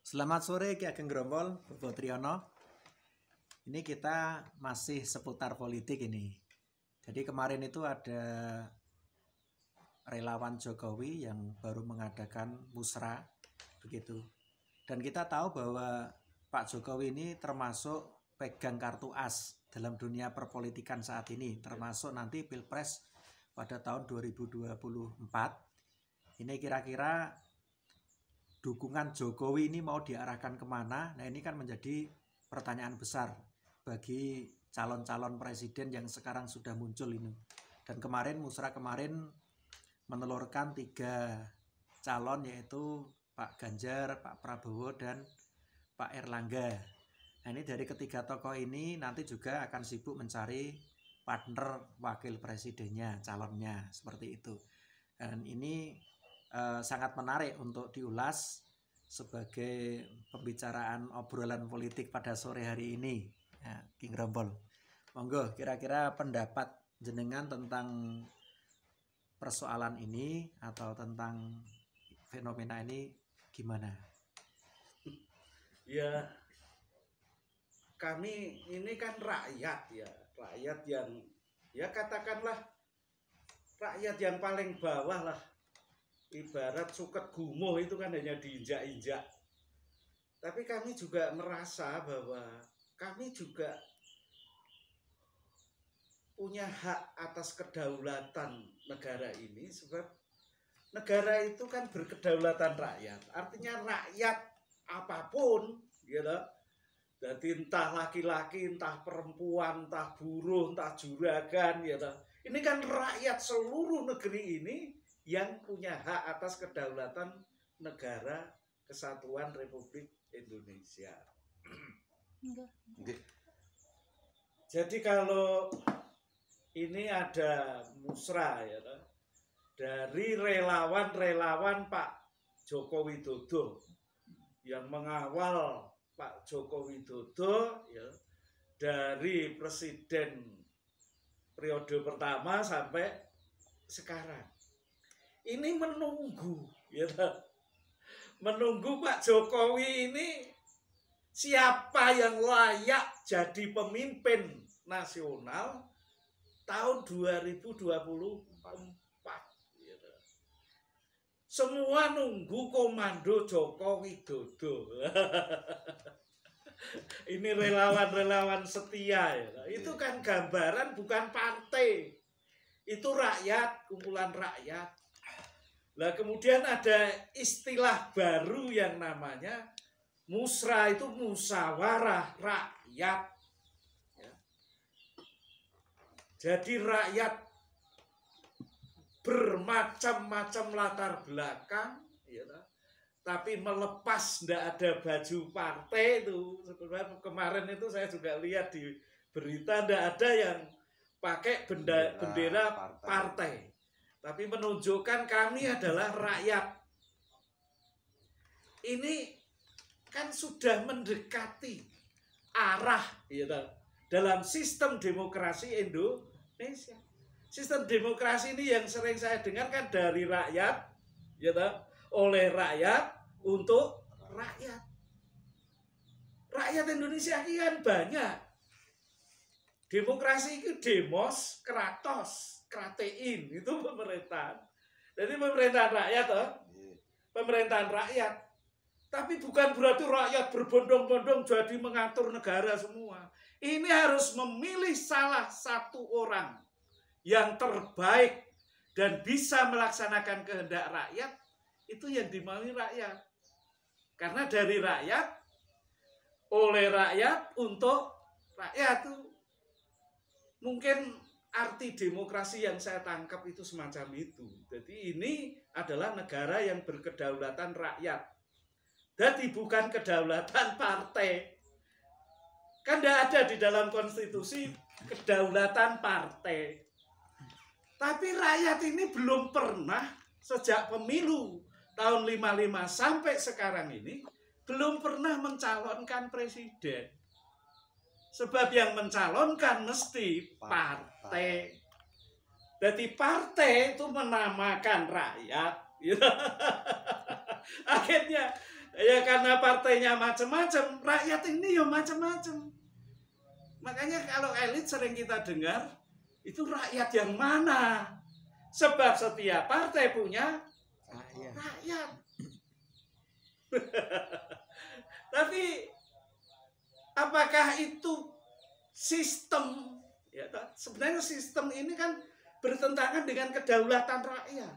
Selamat sore Ki Ageng Grompol, Bobo Triyono. Ini kita masih seputar politik ini. Jadi kemarin itu ada relawan Jokowi yang baru mengadakan musra begitu. Dan kita tahu bahwa Pak Jokowi ini termasuk pegang kartu as dalam dunia perpolitikan saat ini, termasuk nanti Pilpres pada tahun 2024. Ini kira-kira dukungan Jokowi ini mau diarahkan kemana? Nah, ini kan menjadi pertanyaan besar bagi calon-calon presiden yang sekarang sudah muncul ini. Dan kemarin musra kemarin menelurkan 3 calon, yaitu Pak Ganjar, Pak Prabowo, dan Pak Erlangga. Nah, ini dari ketiga tokoh ini nanti juga akan sibuk mencari partner wakil presidennya, calonnya, seperti itu. Dan ini sangat menarik untuk diulas sebagai pembicaraan obrolan politik pada sore hari ini. Ya, King Grompol, monggo kira-kira pendapat jenengan tentang persoalan ini atau tentang fenomena ini gimana? Ya, kami ini kan rakyat ya, rakyat yang ya katakanlah rakyat yang paling bawah lah. Ibarat suket gumuh itu kan hanya diinjak-injak. Tapi kami juga merasa bahwa kami juga punya hak atas kedaulatan negara ini, sebab negara itu kan berkedaulatan rakyat. Artinya rakyat apapun, gitu. Jadi entah laki-laki, entah perempuan, entah buruh, entah juragan, gitu. Ini kan rakyat seluruh negeri ini yang punya hak atas kedaulatan negara Kesatuan Republik Indonesia. Jadi kalau ini ada musra ya, dari relawan-relawan Pak Joko Widodo yang mengawal Pak Joko Widodo ya, dari presiden periode pertama sampai sekarang. Ini menunggu, ya, menunggu Pak Jokowi ini siapa yang layak jadi pemimpin nasional tahun 2024. Ya. Semua nunggu komando Joko Widodo. Ini relawan-relawan setia, ya. Itu kan gambaran bukan partai, itu rakyat, kumpulan rakyat. Nah, kemudian ada istilah baru yang namanya musra, itu musyawarah rakyat. Ya. Jadi rakyat bermacam-macam latar belakang, ya, tapi melepas tidak ada baju partai itu. Sebenarnya kemarin itu saya juga lihat di berita tidak ada yang pakai bendera partai. Tapi menunjukkan kami adalah rakyat. Ini kan sudah mendekati arah ya, dalam sistem demokrasi Indonesia. Sistem demokrasi ini yang sering saya dengar kan dari rakyat, ya, oleh rakyat, untuk rakyat. Rakyat Indonesia ini kan banyak. Demokrasi itu demos, kratos, kratein, itu pemerintahan. Jadi pemerintahan rakyat, pemerintahan rakyat. Tapi bukan berarti rakyat berbondong-bondong jadi mengatur negara semua. Ini harus memilih salah satu orang yang terbaik dan bisa melaksanakan kehendak rakyat, itu yang dimaui rakyat. Karena dari rakyat, oleh rakyat, untuk rakyat itu. Mungkin arti demokrasi yang saya tangkap itu semacam itu. Jadi ini adalah negara yang berkedaulatan rakyat. Jadi bukan kedaulatan partai. Kan tidak ada di dalam konstitusi kedaulatan partai. Tapi rakyat ini belum pernah sejak pemilu tahun 55 sampai sekarang ini belum pernah mencalonkan presiden. Sebab yang mencalonkan mesti partai. Jadi partai itu menamakan rakyat. Akhirnya Ya karena partainya macam-macam, rakyat ini ya macam-macam. Makanya kalau elit sering kita dengar, itu rakyat yang mana? Sebab setiap partai punya rakyat. Tapi apakah itu sistem? Ya, sebenarnya sistem ini kan bertentangan dengan kedaulatan rakyat.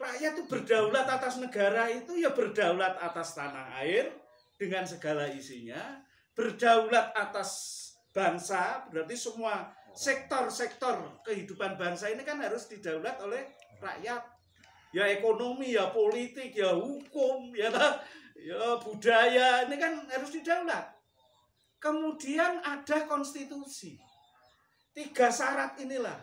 Rakyat itu berdaulat atas negara itu ya berdaulat atas tanah air dengan segala isinya, berdaulat atas bangsa, berarti semua sektor-sektor kehidupan bangsa ini kan harus didaulat oleh rakyat. Ya ekonomi, ya politik, ya hukum, ya budaya, ini kan harus didaulat. Kemudian ada konstitusi. 3 syarat inilah.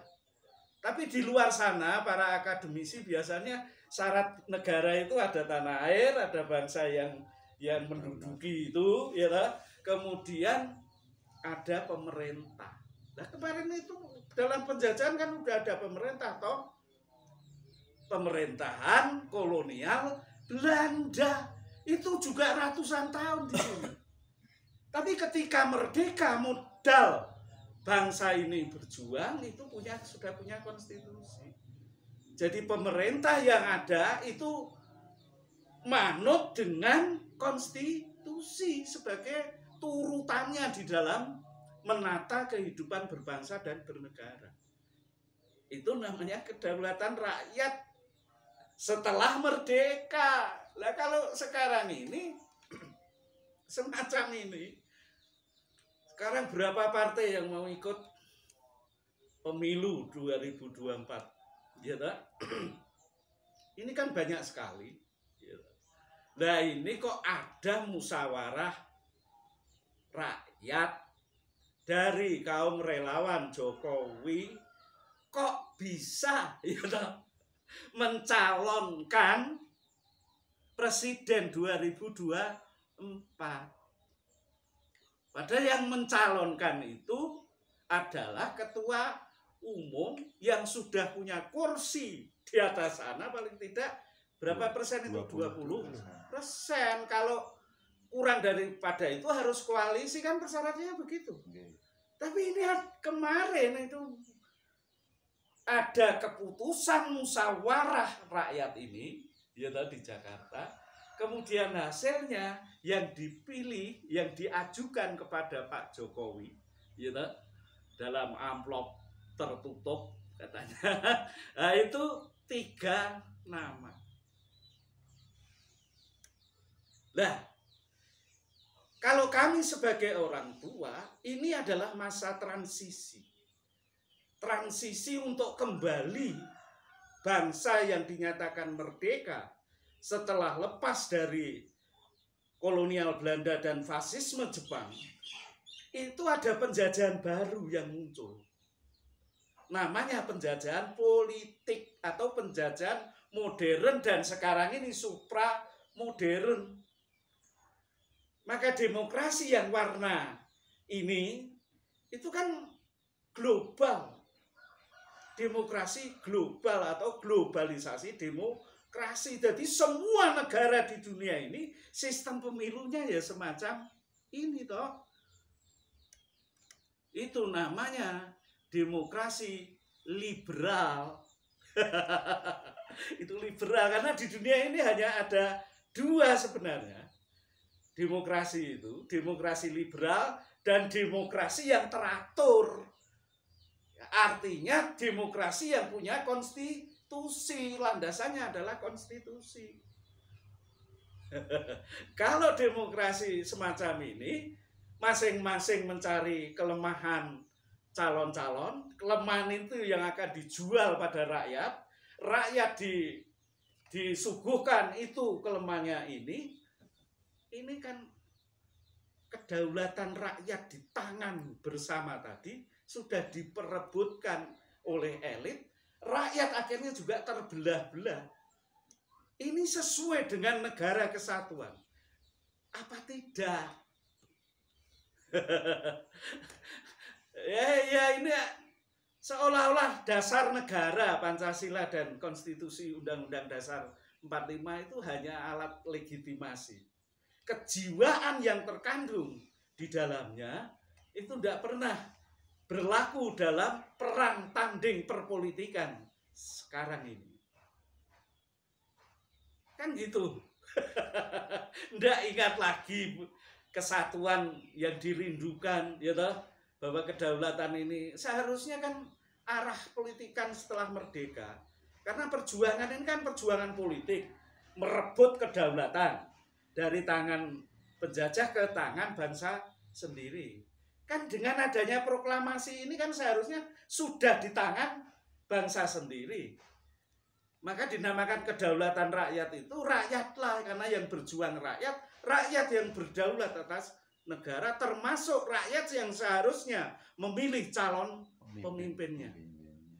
Tapi di luar sana para akademisi biasanya syarat negara itu ada tanah air, ada bangsa yang menduduki itu, ya lah. Kemudian ada pemerintah. Nah kemarin itu dalam penjajahan kan udah ada pemerintah toh, pemerintahan kolonial Belanda itu juga ratusan tahun di sini. Tapi ketika merdeka modal bangsa ini berjuang itu sudah punya konstitusi. Jadi pemerintah yang ada itu manut dengan konstitusi sebagai turutannya di dalam menata kehidupan berbangsa dan bernegara. Itu namanya kedaulatan rakyat setelah merdeka. Lah kalau sekarang ini semacam ini, sekarang berapa partai yang mau ikut pemilu 2024? Ya tak? Ini kan banyak sekali. Nah ini kok ada musyawarah rakyat dari kaum relawan Jokowi, kok bisa ya tak, mencalonkan presiden 2024? Padahal yang mencalonkan itu adalah ketua umum yang sudah punya kursi di atas sana paling tidak berapa persen itu? 20%. Kalau kurang daripada itu harus koalisi kan persyaratnya begitu. Tapi ini kemarin itu ada keputusan musyawarah rakyat ini ya di Jakarta. Kemudian hasilnya yang dipilih, yang diajukan kepada Pak Jokowi, ya, dalam amplop tertutup katanya, nah, itu 3 nama. Nah, kalau kami sebagai orang tua, ini adalah masa transisi. Transisi untuk kembali bangsa yang dinyatakan merdeka setelah lepas dari kolonial Belanda dan fasisme Jepang, itu ada penjajahan baru yang muncul. Namanya penjajahan politik atau penjajahan modern dan sekarang ini supra modern. Maka demokrasi yang warna ini itu kan global. Demokrasi global atau globalisasi demokrasi. Jadi semua negara di dunia ini sistem pemilunya ya semacam ini toh. Itu namanya demokrasi liberal. Itu liberal karena di dunia ini hanya ada 2 sebenarnya. Demokrasi itu, demokrasi liberal dan demokrasi yang teratur. Artinya demokrasi yang punya konstitusi. Landasannya adalah konstitusi. Kalau demokrasi semacam ini, masing-masing mencari kelemahan calon-calon, kelemahan itu yang akan dijual pada rakyat, rakyat disuguhkan itu kelemahannya ini kan kedaulatan rakyat di tangan bersama tadi sudah diperebutkan oleh elit. Rakyat akhirnya juga terbelah-belah. Ini sesuai dengan negara kesatuan. Apa tidak? ya ini seolah-olah dasar negara Pancasila dan konstitusi Undang-Undang Dasar 45 itu hanya alat legitimasi. Kejiwaan yang terkandung di dalamnya itu tidak pernah berlaku dalam perang tanding perpolitikan sekarang ini. Kan gitu. Nggak ingat lagi kesatuan yang dirindukan, ya toh, bahwa kedaulatan ini seharusnya kan arah politikan setelah merdeka. Karena perjuangan ini kan perjuangan politik, merebut kedaulatan dari tangan penjajah ke tangan bangsa sendiri. Kan dengan adanya proklamasi ini kan seharusnya sudah di tangan bangsa sendiri. Maka dinamakan kedaulatan rakyat itu rakyatlah, karena yang berjuang rakyat, rakyat yang berdaulat atas negara, termasuk rakyat yang seharusnya memilih calon pemimpinnya.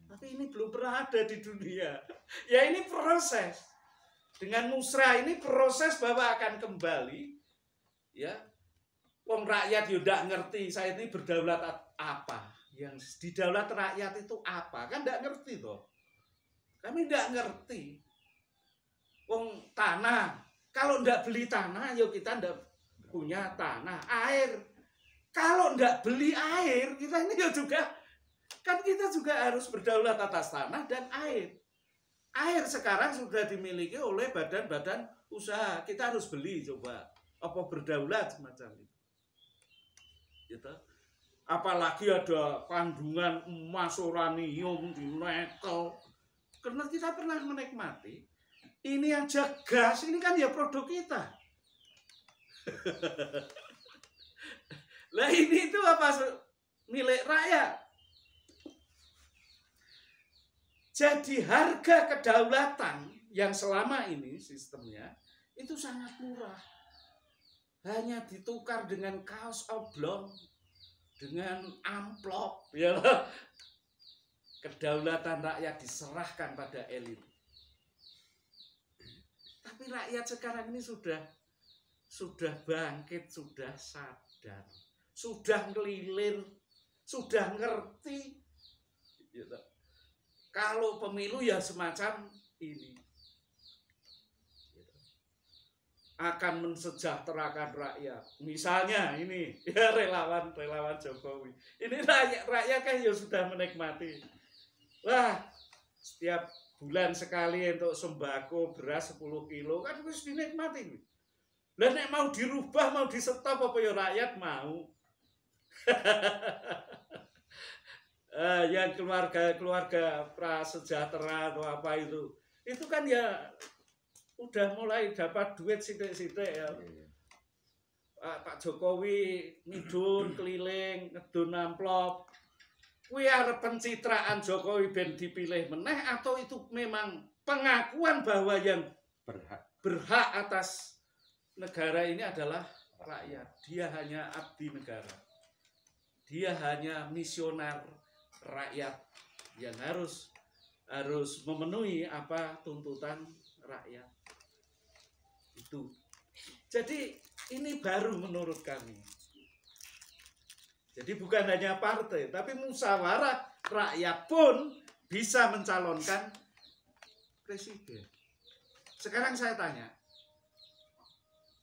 Tapi ini belum pernah ada di dunia. Ya ini proses. Dengan musrah ini proses bahwa akan kembali, ya. Wong rakyat yo ndak ngerti saya ini berdaulat apa. Yang didaulat rakyat itu apa? Kan ndak ngerti toh. Kami ndak ngerti. Wong tanah, kalau ndak beli tanah, yo kita ndak punya tanah. Air, kalau ndak beli air, kita ini juga kan kita juga harus berdaulat atas tanah dan air. Air sekarang sudah dimiliki oleh badan-badan usaha. Kita harus beli coba. Apa berdaulat semacam itu? Gitu. Apalagi ada kandungan emas, uranium, nikel. Karena kita pernah menikmati. Ini yang gas, ini kan ya produk kita. Lah ini itu apa? Milik rakyat. Jadi harga kedaulatan yang selama ini sistemnya itu sangat murah. Hanya ditukar dengan kaos oblong, dengan amplop, ya. Kedaulatan rakyat diserahkan pada elit. Tapi rakyat sekarang ini sudah bangkit, sudah sadar, sudah ngelilir, sudah ngerti. Gitu. Kalau pemilu ya semacam ini. Akan mensejahterakan rakyat. Misalnya ini ya relawan Jokowi. Ini rakyat kan ya sudah menikmati. Wah, setiap bulan sekali untuk sembako beras 10 kilo kan harus dinikmati. Lah nek mau dirubah, mau disetop apa ya rakyat mau. Yang keluarga prasejahtera atau apa itu kan ya udah mulai dapat duit sidik-sidik ya. Pak Jokowi midun keliling ngedun amplop. Kuwi arep pencitraan Jokowi ben dipilih meneh atau itu memang pengakuan bahwa yang berhak atas negara ini adalah rakyat. Dia hanya abdi negara. Dia hanya misioner rakyat yang harus memenuhi apa tuntutan rakyat. Itu. Jadi ini baru menurut kami. Jadi bukan hanya partai, tapi musyawarah rakyat pun bisa mencalonkan presiden. Sekarang saya tanya,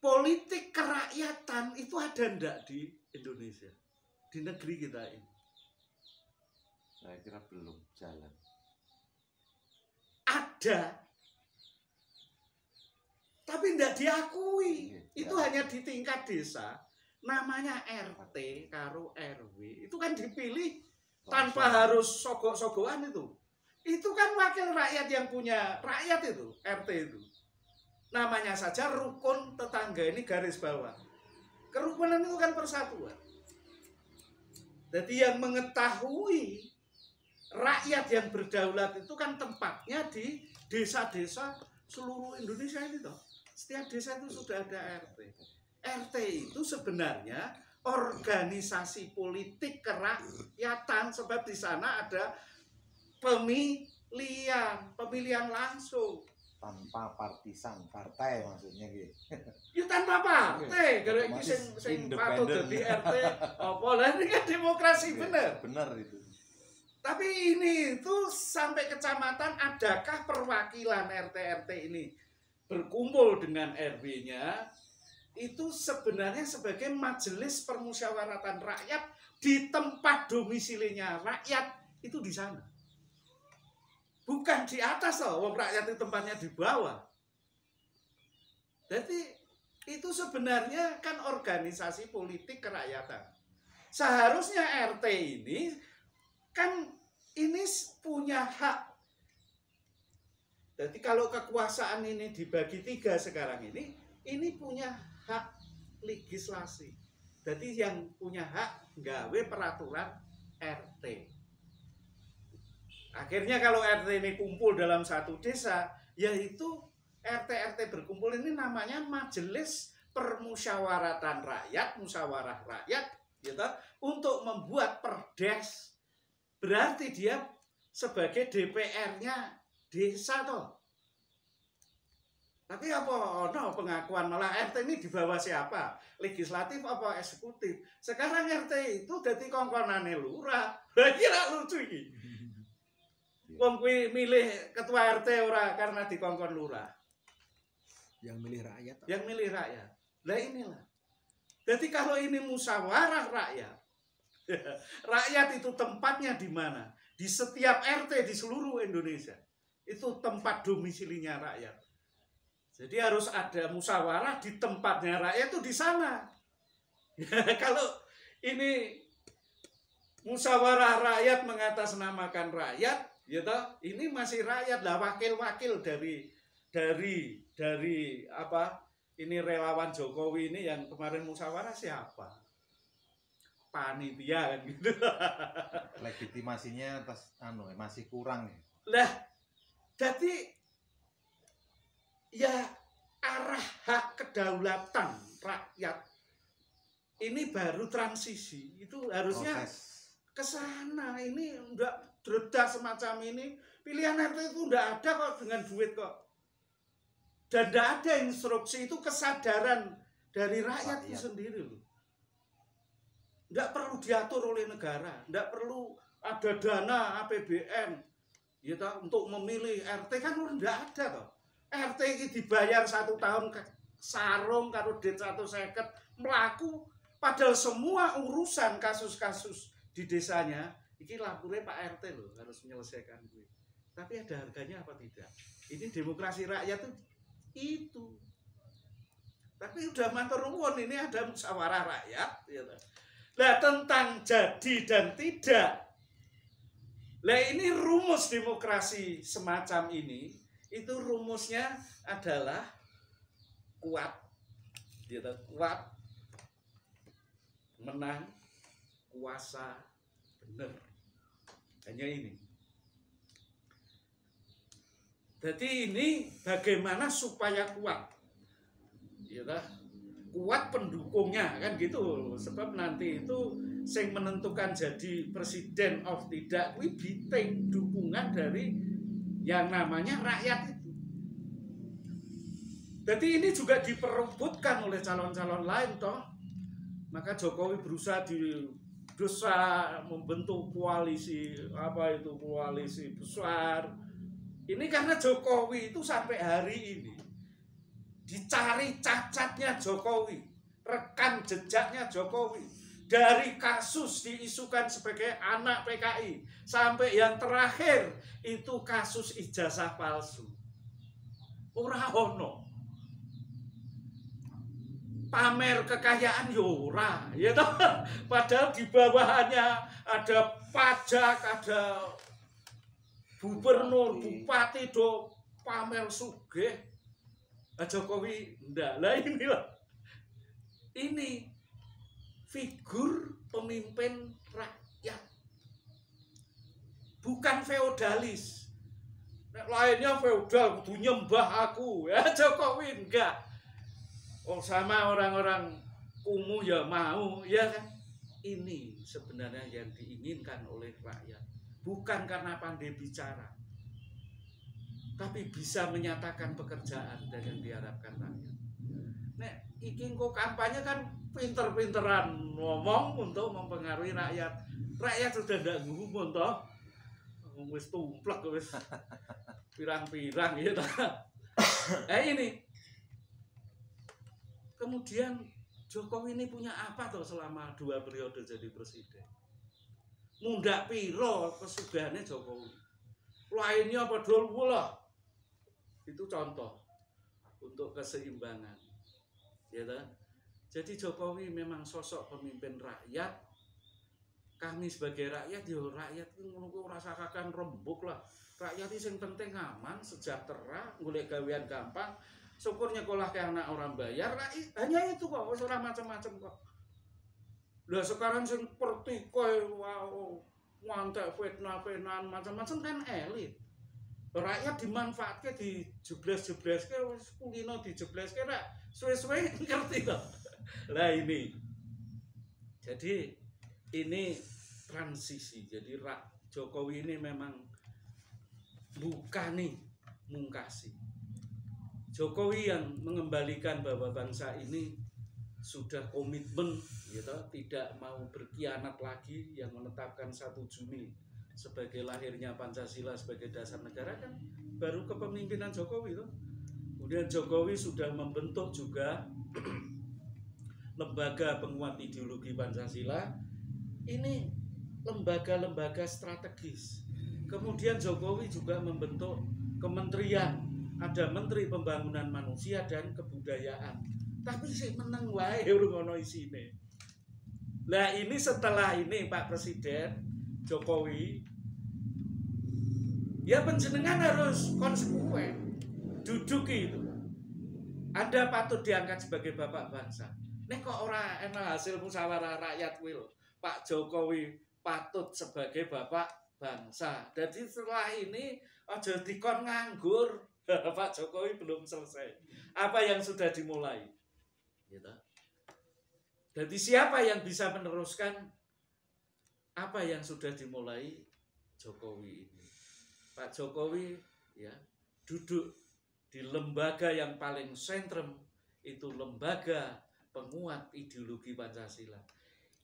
politik kerakyatan itu ada enggak di Indonesia? Di negeri kita ini? Saya kira belum jalan. Ada. Tapi enggak diakui. Itu hanya di tingkat desa. Namanya RT karo RW. Itu kan dipilih tanpa harus sogok-sogokan itu. Itu kan wakil rakyat yang punya rakyat itu, RT itu. Namanya saja rukun tetangga, ini garis bawah. Kerukunan itu kan persatuan. Jadi yang mengetahui rakyat yang berdaulat itu kan tempatnya di desa-desa seluruh Indonesia ini toh. Setiap desa itu sudah ada RT. RT itu sebenarnya organisasi politik kerakyatan, sebab di sana ada pemilihan langsung tanpa partisan partai maksudnya gitu. Ya tanpa partai, gara iki sing patut dadi RT apa lah, ini kan demokrasi bener. Bener itu. Tapi ini tuh sampai kecamatan, adakah perwakilan RT ini berkumpul dengan RW-nya itu sebenarnya sebagai majelis permusyawaratan rakyat di tempat domisilinya rakyat itu di sana. Bukan di atas loh, wong rakyat itu tempatnya di bawah. Jadi itu sebenarnya kan organisasi politik kerakyatan. Seharusnya RT ini kan ini punya hak. Jadi kalau kekuasaan ini dibagi 3 sekarang ini punya hak legislasi. Jadi yang punya hak gawe peraturan RT. Akhirnya kalau RT ini kumpul dalam satu desa, yaitu RT-RT berkumpul ini namanya Majelis Permusyawaratan Rakyat, musyawarah rakyat, gitu, untuk membuat perdes. Berarti dia sebagai DPR-nya desa toh. Tapi apa no pengakuan malah RT ini di bawah siapa? Legislatif apa eksekutif? Sekarang RT itu jadi kongkonane lurah. Kira lucu iki. Wong kuwi milih ketua RT ora karena dikongkon lurah. Yang milih rakyat. Yang milih rakyat. Lah inilah. Jadi kalau ini musyawarah rakyat, rakyat itu tempatnya di mana? Di setiap RT di seluruh Indonesia. Itu tempat domisilinya rakyat. Jadi harus ada musyawarah di tempatnya rakyat itu di sana. Kalau ini musyawarah rakyat mengatasnamakan rakyat, gitu, ini masih rakyat lah, wakil-wakil dari apa? Ini relawan Jokowi ini yang kemarin musyawarah siapa? Panitia kan gitu. Legitimasinya masih kurang ya. Lah, jadi ya arah hak kedaulatan rakyat ini baru transisi, itu harusnya ke sana. Ini enggak dredah semacam ini. Pilihan RT itu enggak ada kok dengan duit kok. Dan enggak ada instruksi, itu kesadaran dari rakyat itu sendiri loh. Enggak perlu diatur oleh negara, enggak perlu ada dana APBN ya untuk memilih RT kan enggak ada toh. RT ini dibayar 1 tahun ke sarung karo duit 150 melaku, padahal semua urusan kasus-kasus di desanya ini lapurnya Pak RT loh harus menyelesaikan gue. Tapi ada harganya apa tidak? Ini demokrasi rakyat itu. Tapi udah matur nuwun, ini ada musyawarah rakyat gitu. Nah, tentang jadi dan tidak. Lah ini rumus demokrasi semacam ini. Itu rumusnya adalah kuat, gitu, kuat, menang, kuasa, benar. Hanya ini. Jadi ini bagaimana supaya kuat, gitu, kuat pendukungnya kan gitu. Sebab nanti itu yang menentukan jadi presiden of tidak, biting dukungan dari yang namanya rakyat itu. Jadi ini juga diperebutkan oleh calon-calon lain toh. Maka Jokowi berusaha membentuk koalisi koalisi besar. Ini karena Jokowi itu sampai hari ini dicari cacatnya Jokowi, rekam jejaknya Jokowi. Dari kasus diisukan sebagai anak PKI sampai yang terakhir itu kasus ijazah palsu. Ora ono. Pamer kekayaan yora, ya toh. Padahal di bawahnya ada pajak, ada gubernur, bupati do pamer sugih. Jokowi ndak. Lah inilah. Ini figur pemimpin rakyat, bukan feodalis. Lainnya feodal, kudu nyembah aku. Ya Jokowi enggak. Oh sama orang-orang kumuh ya mau, ya kan? Ini sebenarnya yang diinginkan oleh rakyat, bukan karena pandai bicara, tapi bisa menyatakan pekerjaan dan yang diharapkan rakyat. Nek iki kok kampanye kan pinter-pinteran ngomong untuk mempengaruhi rakyat. Rakyat sudah ndak ngumum toh. Wis tumplek wis pirang-pirang ya ta. Ini kemudian Jokowi ini punya apa tuh selama 2 periode jadi presiden? Mundak piro kesudahannya Jokowi? Lainnya padahal lah. Itu contoh untuk keseimbangan. Ya kan? Jadi Jokowi memang sosok pemimpin rakyat. Kami sebagai rakyat, rakyat itu menunggu rasakan rembuk lah. Rakyat itu yang penting aman, sejahtera, golek gawean gampang. Syukur nyekolah ke anak orang bayar. Hanya itu kok, ora macam-macam kok. Lah sekarang sing pertikoe wow, ngantek fitnah-fitnahan macam-macam kan elit. Rakyat dimanfaatke dijebles-jebleske wis kulino dijebleske rak suwe-suwe ngerti to. Lah ini. Jadi ini transisi. Jadi Jokowi ini memang bukan nih mungkasi. Jokowi yang mengembalikan bahwa bangsa ini sudah komitmen gitu, tidak mau berkhianat lagi, yang menetapkan 1 Juni sebagai lahirnya Pancasila sebagai dasar negara kan baru kepemimpinan Jokowi itu. Kemudian Jokowi sudah membentuk juga lembaga penguat ideologi Pancasila. Ini lembaga-lembaga strategis. Kemudian Jokowi juga membentuk kementerian, ada Menteri Pembangunan Manusia dan Kebudayaan. Tapi sih menang wae urung ono isine. Lah ini setelah ini Pak Presiden Jokowi ya penjenengan harus konsekuen. Duduk itu. Anda patut diangkat sebagai bapak bangsa. Nek kok ora enak hasil musyawarah rakyat wil. Pak Jokowi patut sebagai bapak bangsa. Jadi setelah ini aja dikon nganggur. Pak Jokowi belum selesai. Apa yang sudah dimulai? Gitu. Jadi siapa yang bisa meneruskan apa yang sudah dimulai Jokowi ini? Pak Jokowi ya duduk di lembaga yang paling sentrum, itu lembaga penguat ideologi Pancasila.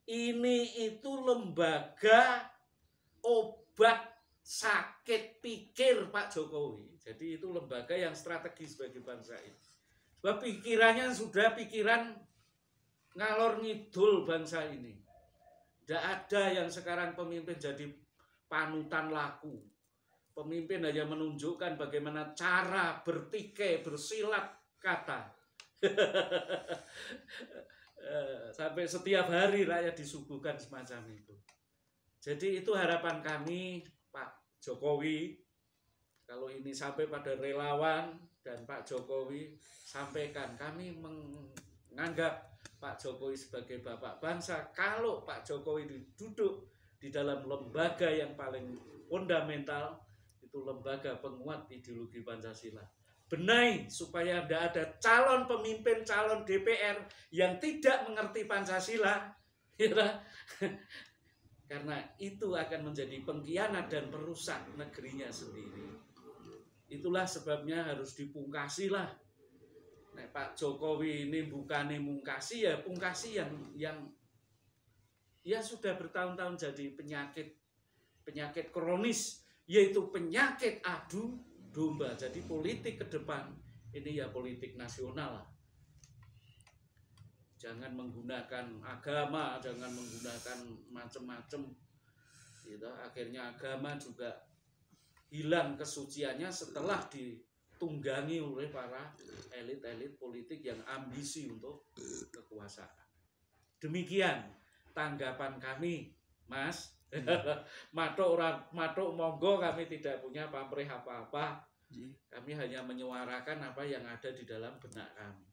Ini itu lembaga obat sakit pikir Pak Jokowi. Jadi itu lembaga yang strategis bagi bangsa ini. Sebab pikirannya sudah pikiran ngalor ngidul bangsa ini. Tidak ada yang sekarang pemimpin jadi panutan laku. Pemimpin hanya menunjukkan bagaimana cara bertikai, bersilat kata. Sampai setiap hari rakyat disuguhkan semacam itu. Jadi itu harapan kami Pak Jokowi. Kalau ini sampai pada relawan dan Pak Jokowi, sampaikan kami menganggap Pak Jokowi sebagai bapak bangsa. Kalau Pak Jokowi duduk di dalam lembaga yang paling fundamental, itu lembaga penguat ideologi Pancasila. Benahi supaya tidak ada calon pemimpin, calon DPR yang tidak mengerti Pancasila, ya. Karena itu akan menjadi pengkhianat dan perusak negerinya sendiri. Itulah sebabnya harus dipungkasi lah. Nah, Pak Jokowi ini bukannya mungkasi, ya pungkasi yang ya sudah bertahun-tahun jadi penyakit kronis, yaitu penyakit adu domba. Jadi politik ke depan ini ya politik nasional lah. Jangan menggunakan agama, jangan menggunakan macam-macam. Gitu. Akhirnya agama juga hilang kesuciannya setelah ditunggangi oleh para elit-elit politik yang ambisi untuk kekuasaan. Demikian tanggapan kami, Mas. Matuk monggo, kami tidak punya pamrih apa-apa. Kami hanya menyuarakan apa yang ada di dalam benak kami.